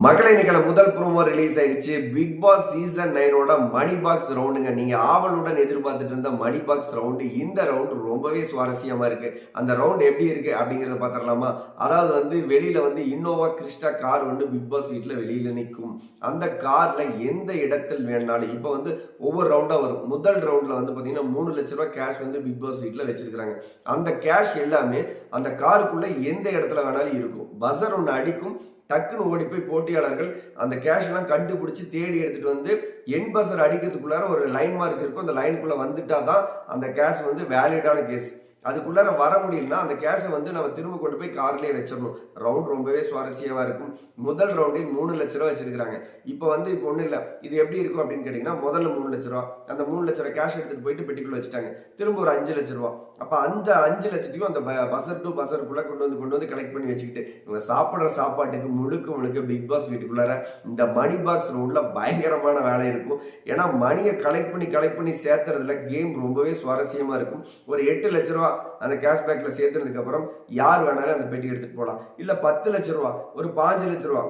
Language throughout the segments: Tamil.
மக்களை இன்னைக்கான முதல் ப்ரோமோ ரிலீஸ் ஆயிடுச்சு. பிக் பாஸ் சீசன் 9ஓட மணி பாக்ஸ் ரவுண்டுங்க. நீங்க ஆவலுடன் எதிர்பார்த்துட்டு இருந்த மணி பாக்ஸ் ரவுண்டு, இந்த ரவுண்டு ரொம்பவே சுவாரஸ்யமா இருக்கு. அந்த ரவுண்ட் எப்படி இருக்கு அப்படிங்கறத பாத்திரலாமா? அதாவது வெளியில Innova Crysta car big boss வீட்டுல வெளியில நிற்கும். அந்த கார்ல எந்த இடத்தில் வேணாலும் இப்ப ஒவ்வொரு ரவுண்டா வரும். முதல் ரவுண்ட்ல பாத்தீங்கன்னா 3 லட்சம் ரூபாய் கேஷ் பிக் பாஸ் வீட்டுல வச்சிருக்காங்க. அந்த கேஷ் எல்லாமே அந்த காருக்குள்ள எந்த இடத்துல வேணாலும் இருக்கும். பஸர் ஒன்று அடிக்கும், டக்குன்னு ஓடி போய் போட்டியாளர்கள் அந்த கேஷ் எல்லாம் கண்டுபிடிச்சு தேடி எடுத்துட்டு என் பஸர் அடிக்கிறதுக்குள்ளார ஒரு லைன் மார்க் இருக்கும். அந்த லைனுக்குள்ள வந்துட்டா தான் அந்த கேஷ் வேலிடான கேஸ். அதுக்குள்ளார வர முடியலன்னா அந்த கேஷை நம்ம திரும்ப கொண்டு போய் கார்லயே வச்சிடணும். ரவுண்ட் ரொம்பவே சுவாரஸ்யமா இருக்கும். முதல் ரவுண்டில் 3 லட்ச ரூபா வச்சிருக்காங்க. இப்போ இப்போ ஒன்றும் இல்லை, இது எப்படி இருக்கும் அப்படின்னு கேட்டீங்கன்னா, முதல்ல 3 லட்ச ரூபா, அந்த 3 லட்ச ரூபா கேஷ் எடுத்துட்டு போயிட்டு பெட்டிக்குள்ள வச்சுட்டாங்க. திரும்ப ஒரு 5 லட்ச ரூபா. அப்ப அந்த 5 லட்சத்தையும் அந்த பஸர் டு பஸருக்குள்ள கொண்டு வந்து கலெக்ட் பண்ணி வச்சுக்கிட்டு இவங்க சாப்பிடுற சாப்பாட்டுக்கு முழுக்க பிக் பாஸ் வீட்டுக்குள்ளார இந்த மணி பாக்ஸ் ரவுண்ட்ல பயங்கரமான வேலை இருக்கும். ஏன்னா மணியை கலெக்ட் பண்ணி சேர்த்துறதுல கேம் ரொம்பவே சுவாரஸ்யமா இருக்கும். ஒரு 8 லட்ச ரூபா அந்த கேஷ்பேக்ல சேர்த்ததுக்கு அப்புறம் யார் வேணாலும் அந்த பெட்டி எடுத்துட்டு போகலாம். இல்ல 10 லட்ச ரூபா, ஒரு 5 லட்ச ரூபா,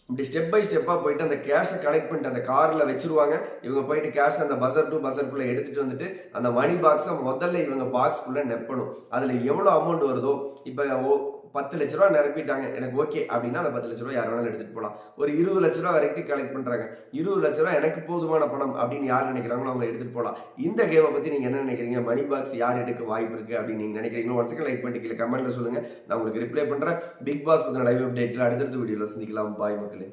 இப்படி ஸ்டெப் பை ஸ்டெப்பா போயிட்டு அந்த கேஷை கலெக்ட் பண்ணிட்டு அந்த கார்ல வச்சிருவாங்க. இவங்க போயிட்டு கேஷ் அந்த பஸர் டு பஸருக்குள்ள எடுத்துட்டு அந்த மணி பாக்ஸை முதல்ல இவங்க பாக்ஸ்க்குள்ள நெப்பணும். அதுல எவ்வளவு அமௌண்ட் வருதோ, இப்ப 10 லட்ச ரூபா நிரப்பிட்டாங்க, எனக்கு ஓகே அப்படின்னா அந்த 10 லட்ச ரூபா யார் வேணாலும் எடுத்துட்டு போகலாம். ஒரு 20 லட்ச ரூபா வரைக்கும் கலெக்ட் பண்றாங்க. 20 லட்ச ரூபா எனக்கு போதுமான பணம் அப்படின்னு யார் நினைக்கிறாங்களோ அவங்க எடுத்துட்டு போகலாம். இந்த கேமை பத்தி நீங்க என்ன நினைக்கிறீங்க? மணி பாக்ஸ் யார் எடுக்க வாய்ப்பு இருக்கு அப்படின்னு நீங்க நினைக்கிறீங்களோ ஒன் செகண்ட் லைக் பண்ணிட்டு கீழே கமெண்ட்ல சொல்லுங்க. நான் உங்களுக்கு ரிப்ளை பண்றேன். பிக் பாஸ் பத்தின லைவ் அப்டேட்ல அடுத்தடுத்த வீடியோல சந்திக்கலாம். பாய் மக்களே.